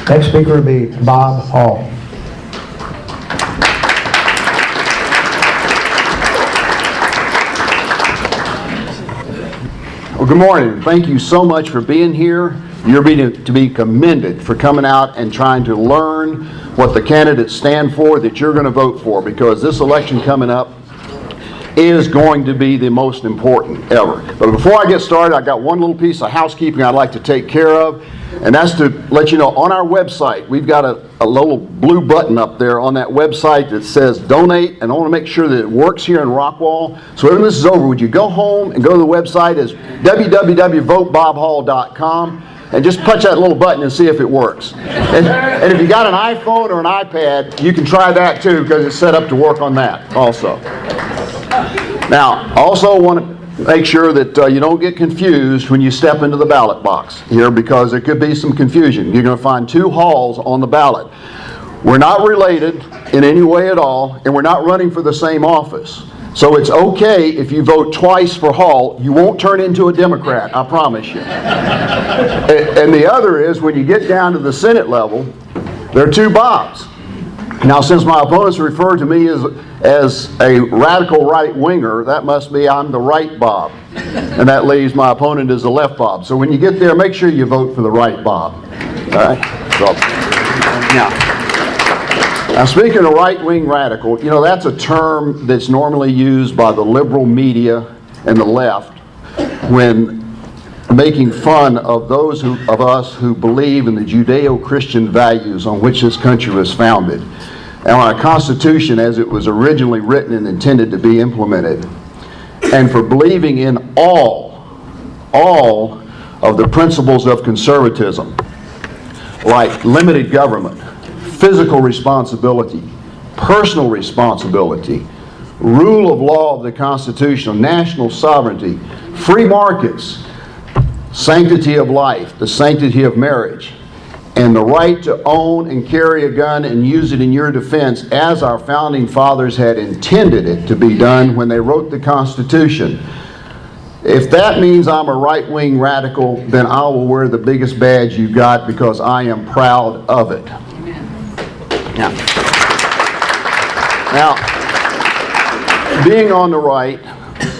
Next speaker will be Bob Hall. Well, good morning. Thank you so much for being here. You're to be commended for coming out and trying to learn what the candidates stand for that you're going to vote for, because this election coming up is going to be the most important ever. But before I get started, I got one little piece of housekeeping I'd like to take care of, and that's to let you know on our website, we've got a little blue button up there on that website that says donate, and I want to make sure that it works here in Rockwall. So when this is over, would you go home and go to the website as www.votebobhall.com and just punch that little button and see if it works. And if you got an iPhone or an iPad, you can try that too, because it's set up to work on that also. Now, also want to make sure that you don't get confused when you step into the ballot box here, because there could be some confusion. You're going to find two Halls on the ballot. We're not related in any way at all, and we're not running for the same office. So it's okay if you vote twice for Hall. You won't turn into a Democrat, I promise you. And the other is, when you get down to the Senate level, there are two Bobs. Now, since my opponents refer to me as a radical right-winger, that must be I'm the right Bob. And that leaves my opponent as the left Bob. So when you get there, make sure you vote for the right Bob. All right? So, now, speaking of right-wing radical, you know, that's a term that's normally used by the liberal media and the left when making fun of those of us who believe in the Judeo-Christian values on which this country was founded, and on our Constitution as it was originally written and intended to be implemented, and for believing in all of the principles of conservatism, like limited government, physical responsibility, personal responsibility, rule of law of the Constitution, national sovereignty, free markets, sanctity of life, the sanctity of marriage, and the right to own and carry a gun and use it in your defense as our founding fathers had intended it to be done when they wrote the Constitution. If that means I'm a right-wing radical, then I will wear the biggest badge you got, because I am proud of it. Now, being on the right,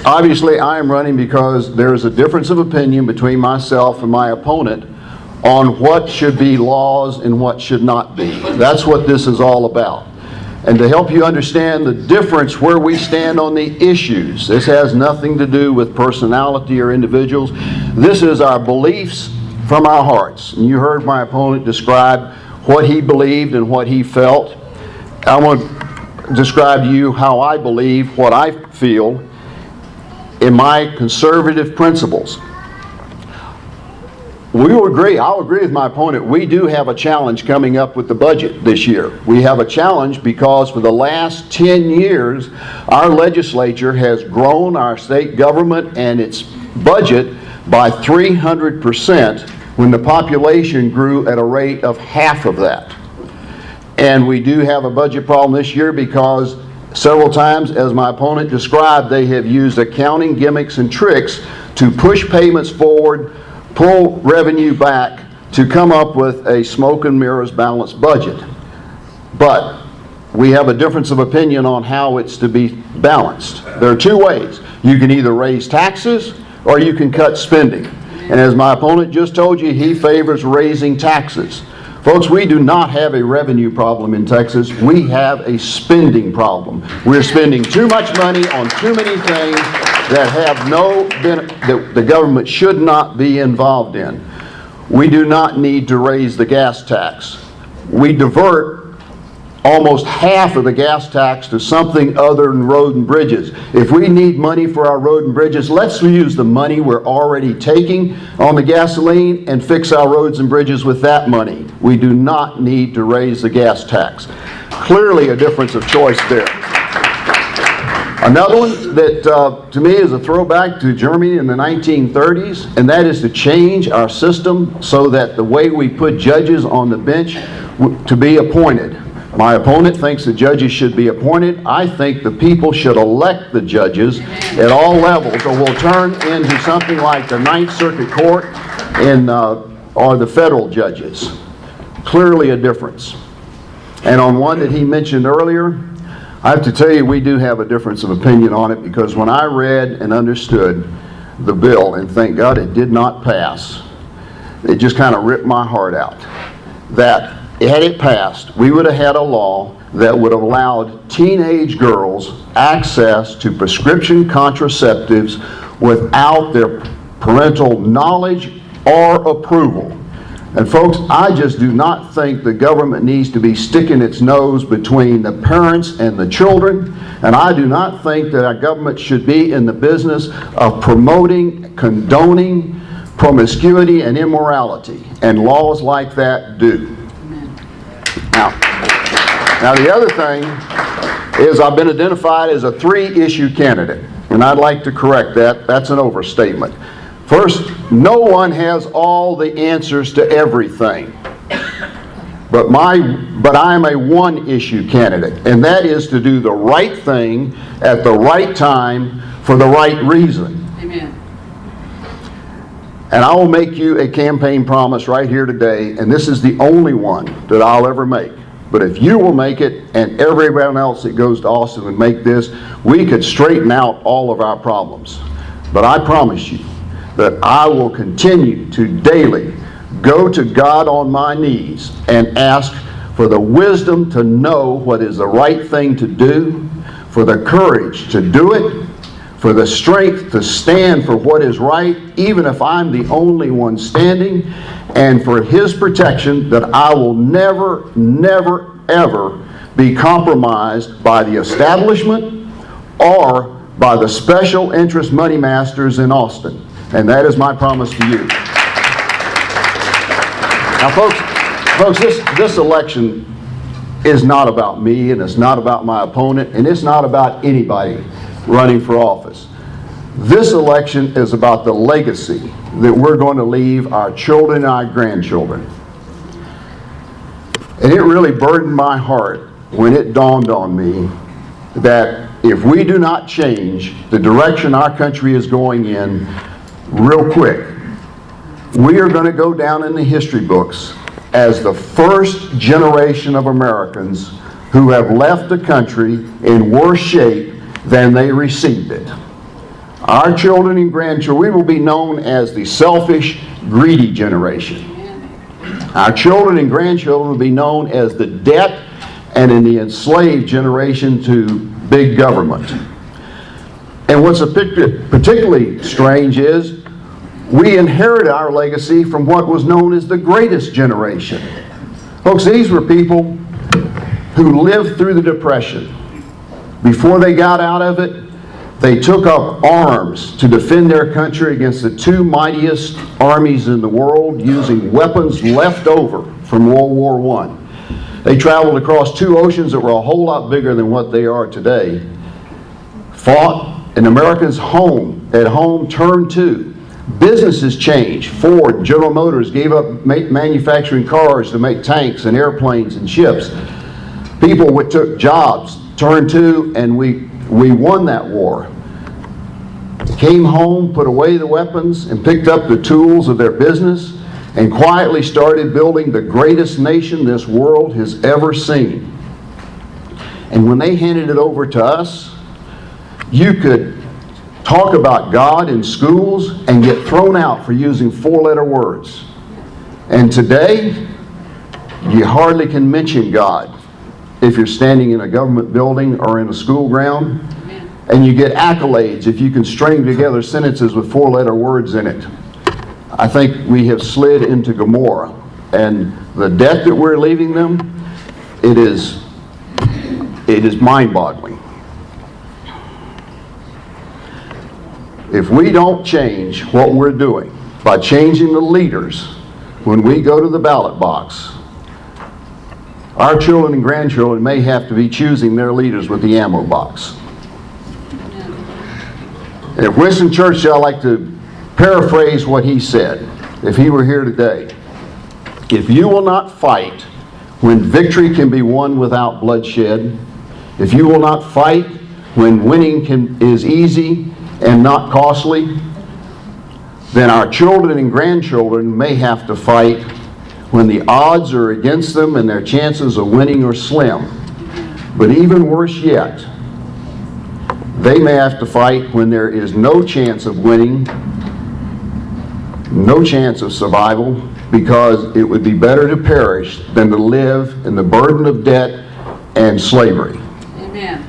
obviously I am running because there is a difference of opinion between myself and my opponent on what should be laws and what should not be. That's what this is all about. And to help you understand the difference where we stand on the issues, this has nothing to do with personality or individuals. This is our beliefs from our hearts. And you heard my opponent describe what he believed and what he felt. I want to describe to you how I believe, what I feel in my conservative principles. I'll agree with my opponent. We do have a challenge coming up with the budget this year. We have a challenge because for the last 10 years, our legislature has grown our state government and its budget by 300% when the population grew at a rate of half of that. And we do have a budget problem this year because several times, as my opponent described, they have used accounting gimmicks and tricks to push payments forward, pull revenue back to come up with a smoke and mirrors balanced budget. But we have a difference of opinion on how it's to be balanced. There are two ways. You can either raise taxes or you can cut spending. And as my opponent just told you, he favors raising taxes. Folks, we do not have a revenue problem in Texas. We have a spending problem. We're spending too much money on too many things that have no benefit, that the government should not be involved in. We do not need to raise the gas tax. We divert almost half of the gas tax to something other than road and bridges. If we need money for our road and bridges, let's use the money we're already taking on the gasoline and fix our roads and bridges with that money. We do not need to raise the gas tax. Clearly a difference of choice there. Another one that to me is a throwback to Germany in the 1930s, and that is to change our system so that the way we put judges on the bench to be appointed. My opponent thinks the judges should be appointed. I think the people should elect the judges at all levels, or we'll turn into something like the Ninth Circuit Court or the federal judges. clearly a difference. And on one that he mentioned earlier, I have to tell you, we do have a difference of opinion on it, because when I read and understood the bill, and thank God it did not pass, it just kind of ripped my heart out. That had it passed, we would have had a law that would have allowed teenage girls access to prescription contraceptives without their parental knowledge or approval. And folks, I just do not think the government needs to be sticking its nose between the parents and the children, and I do not think that our government should be in the business of promoting, condoning promiscuity and immorality, and laws like that do. Now the other thing is, I've been identified as a 3-issue candidate, and I'd like to correct that. That's an overstatement. First, no one has all the answers to everything. But I'm a 1-issue candidate, and that is to do the right thing at the right time for the right reason. Amen. And I will make you a campaign promise right here today, and this is the only one that I'll ever make. But if you will make it, and everyone else that goes to Austin would make this, we could straighten out all of our problems. But I promise you that I will continue to daily go to God on my knees and ask for the wisdom to know what is the right thing to do, for the courage to do it, for the strength to stand for what is right, even if I'm the only one standing, and for His protection that I will never, never, ever be compromised by the establishment or by the special interest money masters in Austin. And that is my promise to you. Now folks, this election is not about me, and it's not about my opponent, and it's not about anybody running for office. This election is about the legacy that we're going to leave our children and our grandchildren. And it really burdened my heart when it dawned on me that if we do not change the direction our country is going in real quick, we are going to go down in the history books as the first generation of Americans who have left the country in worse shape than they received it. Our children and grandchildren, we will be known as the selfish, greedy generation. Our children and grandchildren will be known as the debt and in the enslaved generation to big government. And what's particularly strange is we inherited our legacy from what was known as the greatest generation. Folks, these were people who lived through the Depression. Before they got out of it, they took up arms to defend their country against the 2 mightiest armies in the world, using weapons left over from World War I. They traveled across 2 oceans that were a whole lot bigger than what they are today, fought, and Americans at home turned to. Businesses changed. Ford, General Motors gave up manufacturing cars to make tanks and airplanes and ships. People took jobs, turned to, and we won that war. Came home, put away the weapons, and picked up the tools of their business, and quietly started building the greatest nation this world has ever seen. And when they handed it over to us, you could talk about God in schools and get thrown out for using 4-letter words. And today, you hardly can mention God if you're standing in a government building or in a school ground, and you get accolades if you can string together sentences with 4-letter words in it. I think we have slid into Gomorrah, and the debt that we're leaving them, it is mind-boggling. If we don't change what we're doing by changing the leaders when we go to the ballot box, our children and grandchildren may have to be choosing their leaders with the ammo box. And if Winston Churchill, I'd like to paraphrase what he said, if he were here today. If you will not fight when victory can be won without bloodshed, if you will not fight when winning is easy and not costly, then our children and grandchildren may have to fight when the odds are against them and their chances of winning are slim. But even worse yet, they may have to fight when there is no chance of winning, no chance of survival, because it would be better to perish than to live in the burden of debt and slavery. Amen.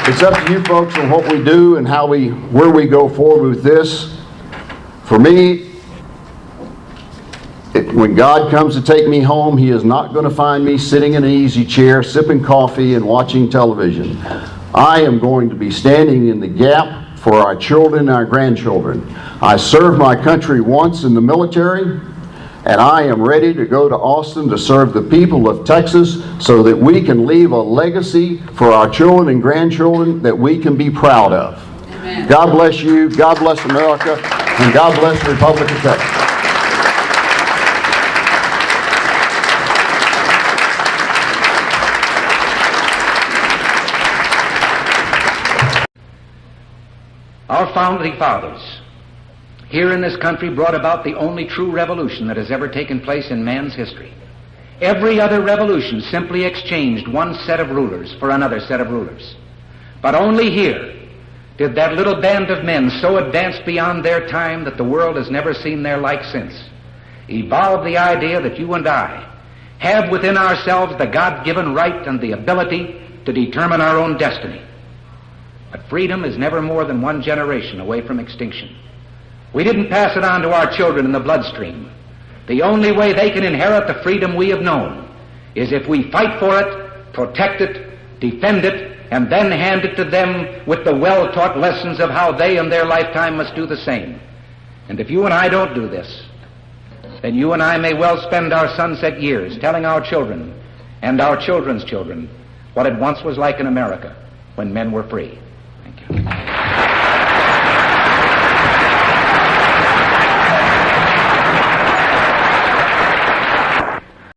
It's up to you folks on what we do and where we go forward with this. For me, when God comes to take me home, He is not going to find me sitting in an easy chair, sipping coffee and watching television. I am going to be standing in the gap for our children and our grandchildren. I served my country once in the military, and I am ready to go to Austin to serve the people of Texas so that we can leave a legacy for our children and grandchildren that we can be proud of. Amen. God bless you, God bless America, and God bless the Republic of Texas. Our founding fathers here in this country brought about the only true revolution that has ever taken place in man's history. Every other revolution simply exchanged one set of rulers for another set of rulers. But only here did that little band of men so advance beyond their time that the world has never seen their like since, evolve the idea that you and I have within ourselves the God-given right and the ability to determine our own destiny. But freedom is never more than one generation away from extinction. We didn't pass it on to our children in the bloodstream. The only way they can inherit the freedom we have known is if we fight for it, protect it, defend it, and then hand it to them with the well-taught lessons of how they in their lifetime must do the same. And if you and I don't do this, then you and I may well spend our sunset years telling our children and our children's children what it once was like in America when men were free.